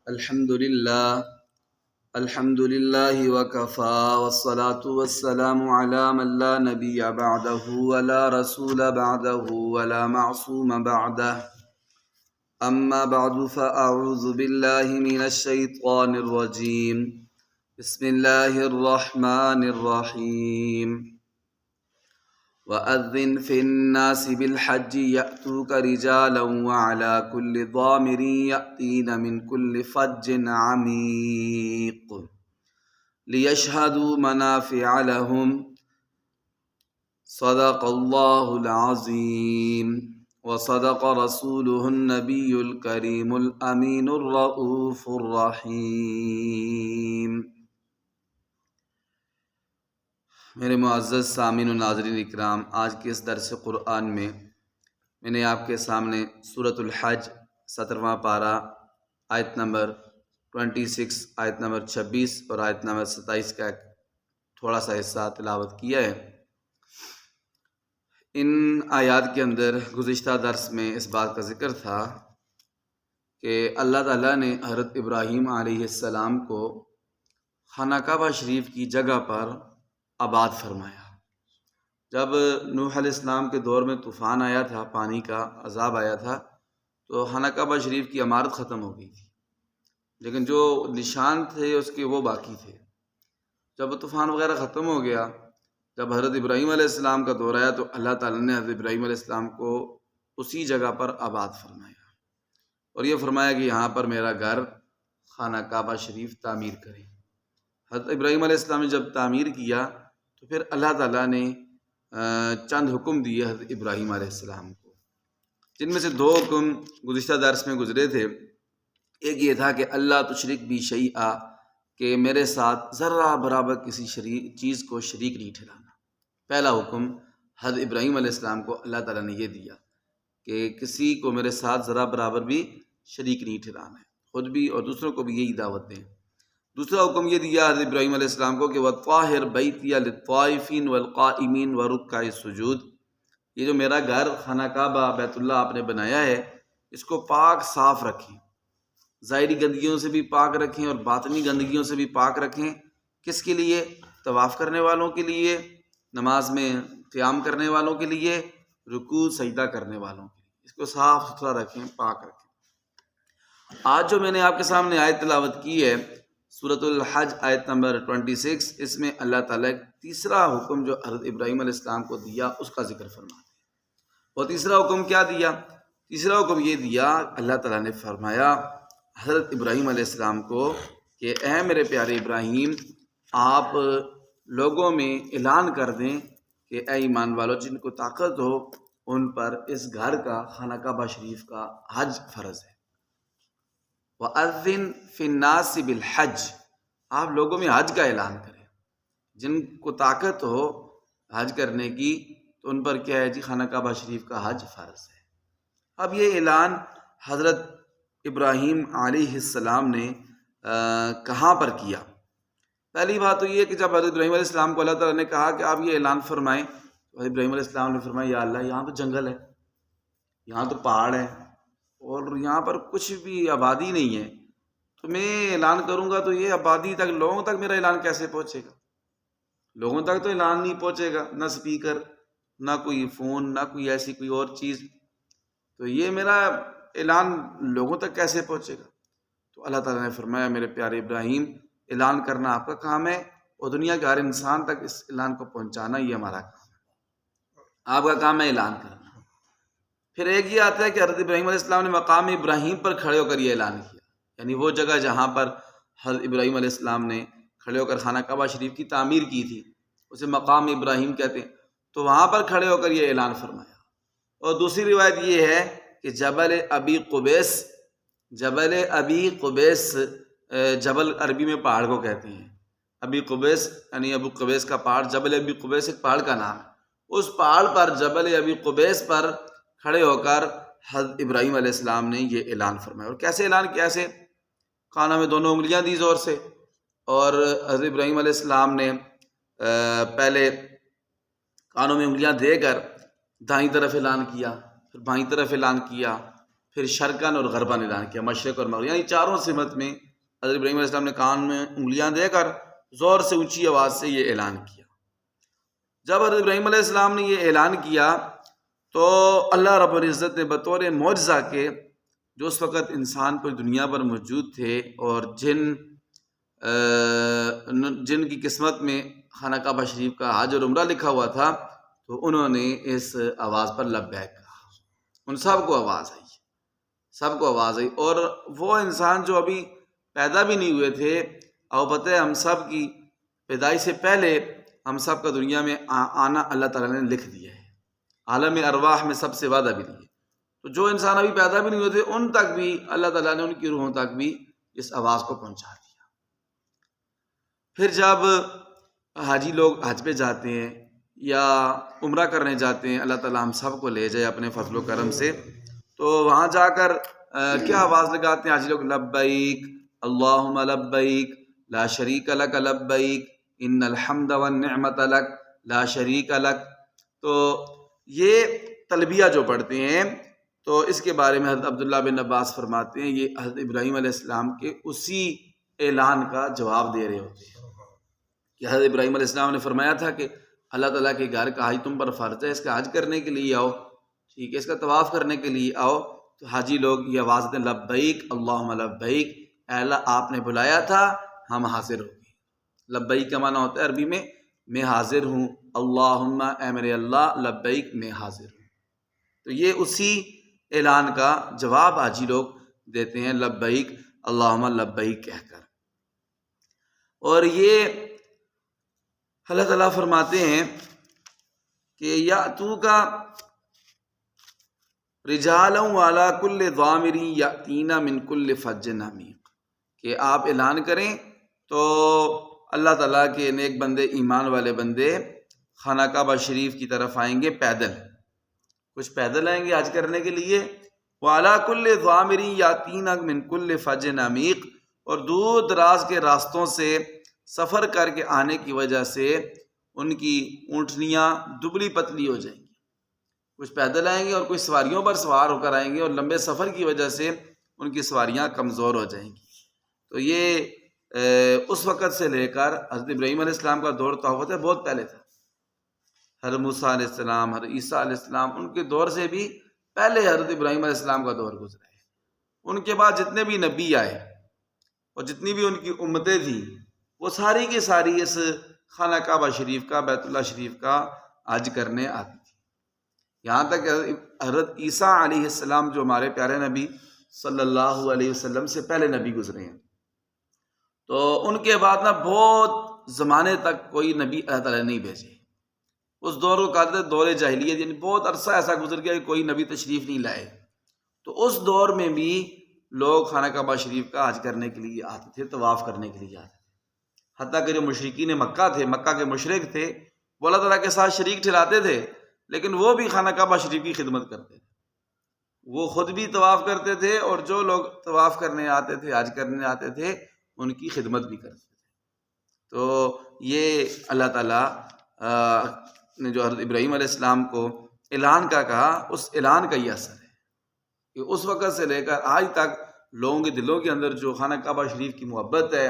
الحمد للہ وکفا والصلاة والسلام علی من لا نبی بعدہ ولا رسول بعدہ ولا معصوم بعدہ اما بعد فاعوذ باللہ من الشیطان الرجیم بسم اللہ الرحمن الرحیم وَأَذِّنْ فِي النَّاسِ بِالْحَجِّ يَأْتُوكَ رِجَالًا وَعَلَى كُلِّ ضَامِرٍ يَأْتِينَ مِنْ كُلِّ فَجٍّ عَمِيقٍ لِيَشْهَدُوا مَنَافِعَ لَهُمْ صَدَقَ اللَّهُ الْعَظِيمُ وَصَدَقَ رَسُولُهُ النَّبِيُّ الْكَرِيمُ الْأَمِينُ الرَّؤُوفُ الرَّحِيمُ۔ میرے معزز سامعین و ناظرین اکرام، آج کے اس درس قرآن میں نے آپ کے سامنے سورۃ الحج 17واں پارہ آیت نمبر 26، آیت نمبر 26 اور آیت نمبر 27 کا ایک تھوڑا سا حصہ تلاوت کیا ہے۔ ان آیات کے اندر گزشتہ درس میں اس بات کا ذکر تھا کہ اللہ تعالیٰ نے حضرت ابراہیم علیہ السلام کو خانہ کعبہ شریف کی جگہ پر آباد فرمایا۔ جب نوح علیہ السلام کے دور میں طوفان آیا تھا، پانی کا عذاب آیا تھا، تو خانہ کعبہ شریف کی عمارت ختم ہو گئی تھی، لیکن جو نشان تھے اس کے وہ باقی تھے۔ جب طوفان وغیرہ ختم ہو گیا، جب حضرت ابراہیم علیہ السلام کا دور آیا تو اللہ تعالیٰ نے حضرت ابراہیم علیہ السلام کو اسی جگہ پر آباد فرمایا اور یہ فرمایا کہ یہاں پر میرا گھر خانہ کعبہ شریف تعمیر کریں۔ حضرت ابراہیم علیہ السلام نے جب تعمیر کیا تو پھر اللہ تعالیٰ نے چند حکم دیے حضرت ابراہیم علیہ السلام کو، جن میں سے 2 حکم گزشتہ درس میں گزرے تھے۔ ایک یہ تھا کہ اللہ تشرک بی شیئا، کہ میرے ساتھ ذرہ برابر کسی چیز کو شریک نہیں ٹھہرانا۔ پہلا حکم حضرت ابراہیم علیہ السلام کو اللہ تعالیٰ نے یہ دیا کہ کسی کو میرے ساتھ ذرہ برابر بھی شریک نہیں ٹھہرانا ہے، خود بھی اور دوسروں کو بھی یہی دعوت دیں۔ دوسرا حکم یہ دیا حضرت ابراہیم علیہ السلام کو کہ وَطَّاهِرْ بَيْتِيَ لِلطَّائِفِينَ وَالْقَائِمِينَ وَرُكَّعِ السُّجُودِ، یہ جو میرا گھر خانہ کعبہ بیت اللہ آپ نے بنایا ہے، اس کو پاک صاف رکھیں، ظاہری گندگیوں سے بھی پاک رکھیں اور باطنی گندگیوں سے بھی پاک رکھیں۔ کس کے لیے؟ طواف کرنے والوں کے لیے، نماز میں قیام کرنے والوں کے لیے، رکوع سجدہ کرنے والوں کے لیے، اس کو صاف ستھرا رکھیں، پاک رکھیں۔ آج جو میں نے آپ کے سامنے آیت تلاوت کی ہے سورۃ الحج آیت نمبر 26، اس میں اللہ تعالیٰ ایک تیسرا حکم جو حضرت ابراہیم علیہ السلام کو دیا اس کا ذکر فرماتے ہیں۔ اور تیسرا حکم کیا دیا؟ تیسرا حکم یہ دیا، اللہ تعالیٰ نے فرمایا حضرت ابراہیم علیہ السلام کو کہ اے میرے پیارے ابراہیم، آپ لوگوں میں اعلان کر دیں کہ اے ایمان والو، جن کو طاقت ہو ان پر اس گھر کا خانہ کعبہ شریف کا حج فرض ہے۔ وَأَذِّنْ فِي النَّاسِ بِالْحَجِّ، آپ لوگوں میں حج کا اعلان کریں، جن کو طاقت ہو حج کرنے کی تو ان پر کیا ہے جی، خانہ کعبہ شریف کا حج فرض ہے۔ اب یہ اعلان حضرت ابراہیم علیہ السلام نے کہاں پر کیا؟ پہلی بات تو یہ کہ جب حضرت ابراہیم علیہ السلام کو اللہ تعالیٰ نے کہا کہ آپ یہ اعلان فرمائیں، تو حضرت ابراہیم علیہ السلام نے فرمایا یا اللہ، یہاں تو جنگل ہے، یہاں تو پہاڑ ہے اور یہاں پر کچھ بھی آبادی نہیں ہے، تو میں اعلان کروں گا تو یہ آبادی تک، لوگوں تک میرا اعلان کیسے پہنچے گا؟ لوگوں تک تو اعلان نہیں پہنچے گا، نہ سپیکر، نہ کوئی فون، نہ کوئی ایسی کوئی اور چیز، تو یہ میرا اعلان لوگوں تک کیسے پہنچے گا؟ تو اللہ تعالیٰ نے فرمایا میرے پیارے ابراہیم، اعلان کرنا آپ کا کام ہے اور دنیا کے ہر انسان تک اس اعلان کو پہنچانا یہ ہمارا کام ہے، آپ کا کام ہے اعلان کرنا۔ پھر ایک یہ آتا ہے کہ حضرت ابراہیم علیہ السلام نے مقام ابراہیم پر کھڑے ہو کر یہ اعلان کیا، یعنی وہ جگہ جہاں پر حضرت ابراہیم علیہ السلام نے کھڑے ہو کر خانہ کعبہ شریف کی تعمیر کی تھی، اسے مقام ابراہیم کہتے ہیں، تو وہاں پر کھڑے ہو کر یہ اعلان فرمایا۔ اور دوسری روایت یہ ہے کہ جبل ابی قبیس، جبل ابی قبیس، جبل عربی میں پہاڑ کو کہتے ہیں، ابی قبیس یعنی ابو قبیس کا پہاڑ، جبل ابی قبیس ایک پہاڑ کا نام ہے، اس پہاڑ پر جبل ابی قبیس پر کھڑے ہو کر حضرت ابراہیم علیہ السلام نے یہ اعلان فرمایا۔ اور کیسے اعلان کیا؟ ایسے کانوں میں دونوں انگلیاں دی زور سے، اور حضرت ابراہیم علیہ السلام نے پہلے کانوں میں انگلیاں دے کر دائیں طرف اعلان کیا، پھر بائیں طرف اعلان کیا، پھر شرقن اور غربن اعلان کیا، مشرق اور مغرب، یعنی چاروں سمت میں حضرت ابراہیم علیہ السلام نے کان میں انگلیاں دے کر زور سے اونچی آواز سے یہ اعلان کیا۔ جب حضرت ابراہیم علیہ السلام نے یہ اعلان کیا تو اللہ رب العزت نے بطور معجزہ کے جو اس وقت انسان پر دنیا پر موجود تھے اور جن کی قسمت میں خانہ کعبہ شریف کا حج اور عمرہ لکھا ہوا تھا، تو انہوں نے اس آواز پر لبیک کہا، ان سب کو آواز آئی، اور وہ انسان جو ابھی پیدا بھی نہیں ہوئے تھے، اور پتہ ہے ہم سب کی پیدائش سے پہلے ہم سب کا دنیا میں آنا اللہ تعالیٰ نے لکھ دیا ہے، عالم ارواح میں سب سے وعدہ بھی دیے، تو جو انسان ابھی پیدا بھی نہیں ہوئے تھے ان تک بھی اللہ تعالیٰ نے ان کی روحوں تک بھی اس آواز کو پہنچا دیا۔ پھر جب حاجی لوگ حج پہ جاتے ہیں یا عمرہ کرنے جاتے ہیں، اللہ تعالیٰ ہم سب کو لے جائے اپنے فضل و کرم سے، تو وہاں جا کر کیا آواز لگاتے ہیں حاجی لوگ؟ لبیک اللہم لبیک لا شریک لک لبیک ان الحمد والنعمت لک لا شریک لک۔ تو یہ تلبیہ جو پڑھتے ہیں، تو اس کے بارے میں حضرت عبداللہ بن عباس فرماتے ہیں یہ حضرت ابراہیم علیہ السلام کے اسی اعلان کا جواب دے رہے ہوتے ہیں کہ حضرت ابراہیم علیہ السلام نے فرمایا تھا کہ اللہ تعالیٰ کے گھر کا حج تم پر فرض ہے، اس کا حج کرنے کے لیے آؤ، ٹھیک ہے، اس کا طواف کرنے کے لیے آؤ۔ تو حاجی لوگ یہ آواز دیں لبیک اللہم لبیک، اے اللہ آپ نے بلایا تھا، ہم حاضر ہو گئے۔ لبیک کا معنی ہوتا ہے عربی میں حاضر ہوں، اللہم اے میرے اللہ، لبیک میں حاضر ہوں۔ تو یہ اسی اعلان کا جواب حاجی لوگ دیتے ہیں لبیک اللہم لبیک کہہ کر۔ اور یہ اللہ تعالیٰ فرماتے ہیں کہ یاتوکا رجالا وعلی کل ضامر یاتینا من کل فج عمیق، کہ آپ اعلان کریں تو اللہ تعالیٰ کے نیک بندے، ایمان والے بندے خانہ کعبہ شریف کی طرف آئیں گے پیدل، کچھ پیدل آئیں گے حج کرنے کے لیے، وعلی کل ضامر یاتینا من کل فج عمیق، اور دور دراز کے راستوں سے سفر کر کے آنے کی وجہ سے ان کی اونٹنیاں دبلی پتلی ہو جائیں گی، کچھ پیدل آئیں گے اور کچھ سواریوں پر سوار ہو کر آئیں گے، اور لمبے سفر کی وجہ سے ان کی سواریاں کمزور ہو جائیں گی۔ تو یہ اس وقت سے لے کر حضرت ابراہیم علیہ السلام کا دور طاقت ہے بہت پہلے تھا، حضرت موسیٰ علیہ السلام، حضرت عیسیٰ علیہ السلام، ان کے دور سے بھی پہلے حضرت ابراہیم علیہ السلام کا دور گزرا ہے۔ ان کے بعد جتنے بھی نبی آئے اور جتنی بھی ان کی امتیں تھیں، وہ ساری کی ساری اس خانہ کعبہ شریف کا، بیت اللہ شریف کا حج کرنے آتی تھی، یہاں تک حضرت عیسیٰ علیہ السلام جو ہمارے پیارے نبی صلی اللہ علیہ وسلم سے پہلے نبی گزرے ہیں، تو ان کے بعد بہت زمانے تک کوئی نبی اللہ تعالیٰ نے نہیں بھیجے۔ اس دور کو کہتے تھے دور جاہلیت، یعنی بہت عرصہ ایسا گزر گیا کہ کوئی نبی تشریف نہیں لائے۔ تو اس دور میں بھی لوگ خانہ کعبہ شریف کا حج کرنے کے لیے آتے تھے، طواف کرنے کے لیے آتے تھے، حتیٰ کہ جو مشرکین مکہ تھے، مکہ کے مشرک تھے، وہ اللہ تعالیٰ کے ساتھ شریک ٹھہراتے تھے، لیکن وہ بھی خانہ کعبہ شریف کی خدمت کرتے تھے، وہ خود بھی طواف کرتے تھے اور جو لوگ طواف کرنے آتے تھے، حج کرنے آتے تھے، ان کی خدمت بھی کرتے تھے۔ تو یہ اللہ تعالیٰ نے جو حضرت ابراہیم علیہ السلام کو اعلان کا کہا، اس اعلان کا یہ اثر ہے کہ اس وقت سے لے کر آج تک لوگوں کے دلوں کے اندر جو خانہ کعبہ شریف کی محبت ہے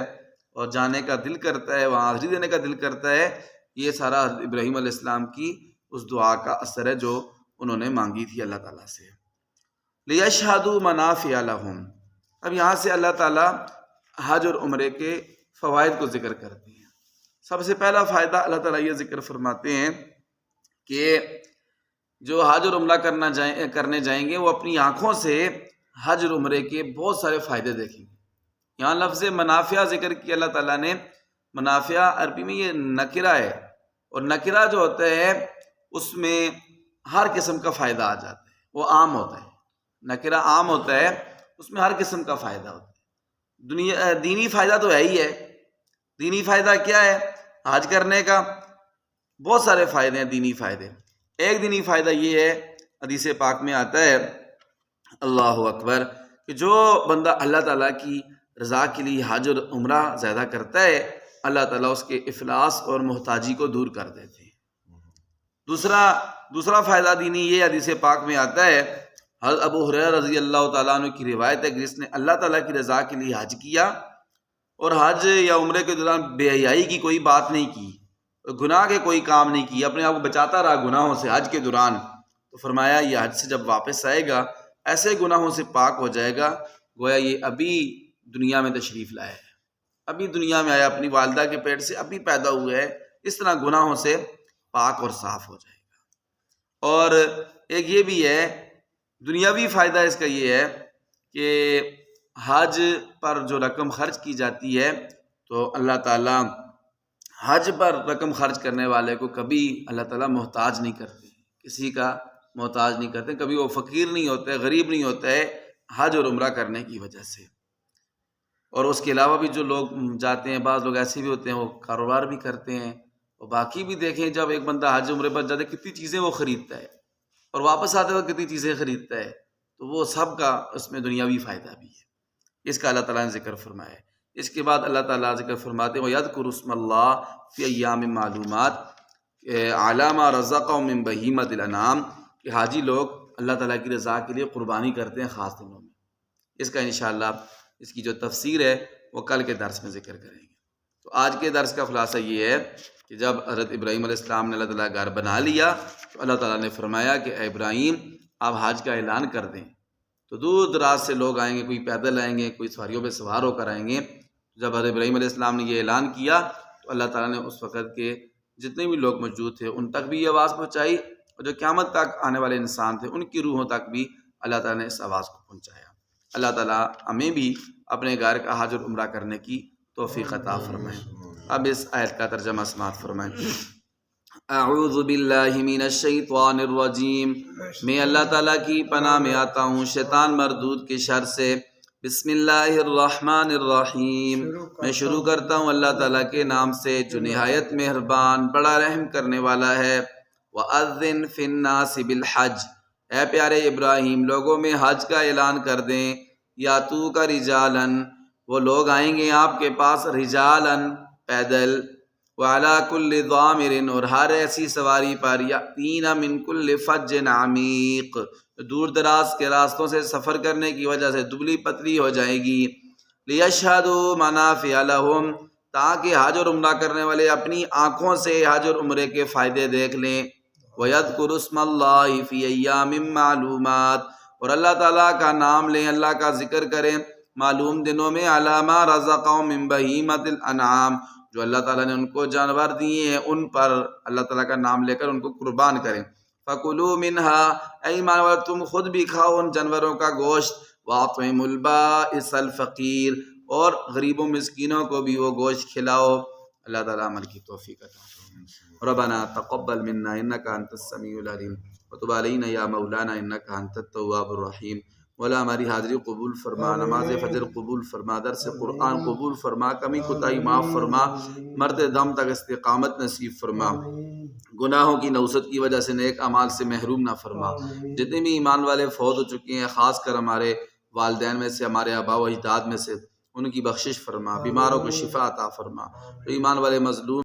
اور جانے کا دل کرتا ہے، وہاں حاضری دینے کا دل کرتا ہے، یہ سارا حضرت ابراہیم علیہ السلام کی اس دعا کا اثر ہے جو انہوں نے مانگی تھی اللہ تعالیٰ سے۔ لِيَشْهَدُوا مَنَافِعَ لَهُمْ، اب یہاں سے اللہ تعالیٰ حج اور عمرے کے فوائد کو ذکر کرتے ہیں۔ سب سے پہلا فائدہ اللہ تعالیٰ یہ ذکر فرماتے ہیں کہ جو حج اور عمرہ کرنے جائیں گے وہ اپنی آنکھوں سے حج اور عمرے کے بہت سارے فائدے دیکھیں گے۔ یہاں لفظ منافع ذکر کیا اللہ تعالیٰ نے، منافع عربی میں یہ نکرہ ہے، اور نکرہ جو ہوتا ہے اس میں ہر قسم کا فائدہ آ جاتا ہے، وہ عام ہوتا ہے، نکرہ عام ہوتا ہے، اس میں ہر قسم کا فائدہ ہوتا ہے۔ دینی فائدہ تو ہے ہی ہے، دینی فائدہ کیا ہے؟ حج کرنے کا بہت سارے فائدے ہیں، دینی فائدے۔ ایک دینی فائدہ یہ ہے، حدیث پاک میں آتا ہے اللہ اکبر، کہ جو بندہ اللہ تعالیٰ کی رضا کے لیے حج اور عمرہ زیادہ کرتا ہے، اللہ تعالیٰ اس کے افلاس اور محتاجی کو دور کر دیتے ہیں۔ دوسرا فائدہ دینی یہ حدیث پاک میں آتا ہے، حضرت ابو ہریرہ رضی اللہ تعالیٰ عنہ کی روایت ہے کہ جس نے اللہ تعالیٰ کی رضا کے لیے حج کیا اور حج یا عمرے کے دوران بے حیائی کی کوئی بات نہیں کی، گناہ کے کوئی کام نہیں کی، اپنے آپ کو بچاتا رہا گناہوں سے حج کے دوران، تو فرمایا یہ حج سے جب واپس آئے گا ایسے گناہوں سے پاک ہو جائے گا گویا یہ ابھی دنیا میں تشریف لایا ہے، ابھی دنیا میں آیا، اپنی والدہ کے پیٹ سے ابھی پیدا ہوا ہے، اس طرح گناہوں سے پاک اور صاف ہو جائے گا۔ اور ایک یہ بھی ہے دنیاوی فائدہ اس کا یہ ہے کہ حج پر جو رقم خرچ کی جاتی ہے تو اللہ تعالیٰ حج پر رقم خرچ کرنے والے کو کبھی اللہ تعالیٰ محتاج نہیں کرتے، کسی کا محتاج نہیں کرتے، کبھی وہ فقیر نہیں ہوتے، غریب نہیں ہوتا ہے حج اور عمرہ کرنے کی وجہ سے۔ اور اس کے علاوہ بھی جو لوگ جاتے ہیں، بعض لوگ ایسے بھی ہوتے ہیں وہ کاروبار بھی کرتے ہیں، اور باقی بھی دیکھیں جب ایک بندہ حج عمرے پر جاتا ہے کتنی چیزیں وہ خریدتا ہے اور واپس آتے وقت کتنی چیزیں خریدتا ہے، تو وہ سب کا اس میں دنیاوی فائدہ بھی ہے، اس کا اللہ تعالیٰ نے ذکر فرمایا ہے۔ اس کے بعد اللہ تعالیٰ ذکر فرماتے ہیں وَيَذْكُرُ اسْمَ اللَّهِ فِي أَيَّامٍ مَّعْلُومَاتٍ عَلَىٰ مَا رَزَقَهُم مِّن بَهِیمَةِ الْأَنْعَامِ کہ حاجی لوگ اللہ تعالیٰ کی رضا کے لیے قربانی کرتے ہیں خاص دنوں میں۔ اس کا انشاءاللہ اس کی جو تفسیر ہے وہ کل کے درس میں ذکر کریں گے۔ تو آج کے درس کا خلاصہ یہ ہے کہ جب حضرت ابراہیم علیہ السلام نے اللہ تعالیٰ گھر بنا لیا تو اللہ تعالیٰ نے فرمایا کہ اے ابراہیم آپ حج کا اعلان کر دیں، تو دور دراز سے لوگ آئیں گے، کوئی پیدل آئیں گے، کوئی سواریوں پہ سوار ہو کر آئیں گے۔ جب حضرت ابراہیم علیہ السلام نے یہ اعلان کیا تو اللہ تعالیٰ نے اس وقت کے جتنے بھی لوگ موجود تھے ان تک بھی یہ آواز پہنچائی، اور جو قیامت تک آنے والے انسان تھے ان کی روحوں تک بھی اللہ تعالیٰ نے اس آواز کو پہنچایا۔ اللہ تعالیٰ ہمیں بھی اپنے گھر کا حج اور عمرہ کرنے کی توفیق عطا فرمائے۔ اب اس آیت کا ترجمہ سماعت فرمائیں۔ اعوذ باللہ من الشیطان الرجیم، میں اللہ تعالیٰ کی پناہ میں آتا ہوں شیطان مردود کے شر سے۔ بسم اللہ الرحمن الرحیم، میں شروع کرتا ہوں اللہ تعالیٰ کے نام سے جو نہایت مہربان بڑا رحم کرنے والا ہے۔ وَأَذِّن فِي النَّاسِ بِالْحَجِّ، اے پیارے ابراہیم لوگوں میں حج کا اعلان کر دیں۔ یاتوک رجالاً، وہ لوگ آئیں گے آپ کے پاس رجالاً پیدل، وعلی کل ضامر، اور ہر ایسی سواری پر یاتین من کل فج عمیق، دور دراز کے راستوں سے سفر کرنے کی وجہ سے دبلی پتلی ہو جائے گی۔ لیشہدوا منافع لہم، تاکہ حج اور عمرہ کرنے والے اپنی آنکھوں سے حج اور عمرے کے فائدے دیکھ لیں۔ وَيَذْكُرُ اسْمَ اللَّهِ فِي أَيَّامٍ مَّعْلُومَاتٍ، اور اللہ تعالیٰ کا نام لیں، اللہ کا ذکر کریں معلوم دنوں میں، عَلَىٰ مَا رَزَقَهُم مِّن بَهِیمَةِ الْأَنْعَامِ، جو اللہ تعالیٰ نے ان کو جانور دیے ہیں ان پر اللہ تعالیٰ کا نام لے کر ان کو قربان کریں۔ فَكُلُوا مِنْهَا، اے ایمان والو تم خود بھی کھاؤ ان جانوروں کا گوشت، وَأَطْعِمُوا الْبَائِسَ الْفَقِيرَ، اور غریبوں مسکینوں کو بھی وہ گوشت کھلاؤ۔ اللہ تعالیٰ عمل کی توفیق عطا فرمائے۔ ربنا تقبل منا انک انت السمیع العلیم وتب علینا یا مولانا انک انت التواب الرحیم۔ مولا ہماری حاضری قبول فرما، نماز فجر قبول فرما، درس قرآن قبول فرما، کمی کوتاہی معاف فرما، مرد دم تک استقامت نصیب فرما، گناہوں کی نوسط کی وجہ سے نیک اعمال سے محروم نہ فرما۔ جتنے بھی ایمان والے فوت ہو چکے ہیں خاص کر ہمارے والدین میں سے، ہمارے آباء و اجداد میں سے، ان کی بخشش فرما، بیماروں کو شفا عطا فرما، ایمان والے مظلوم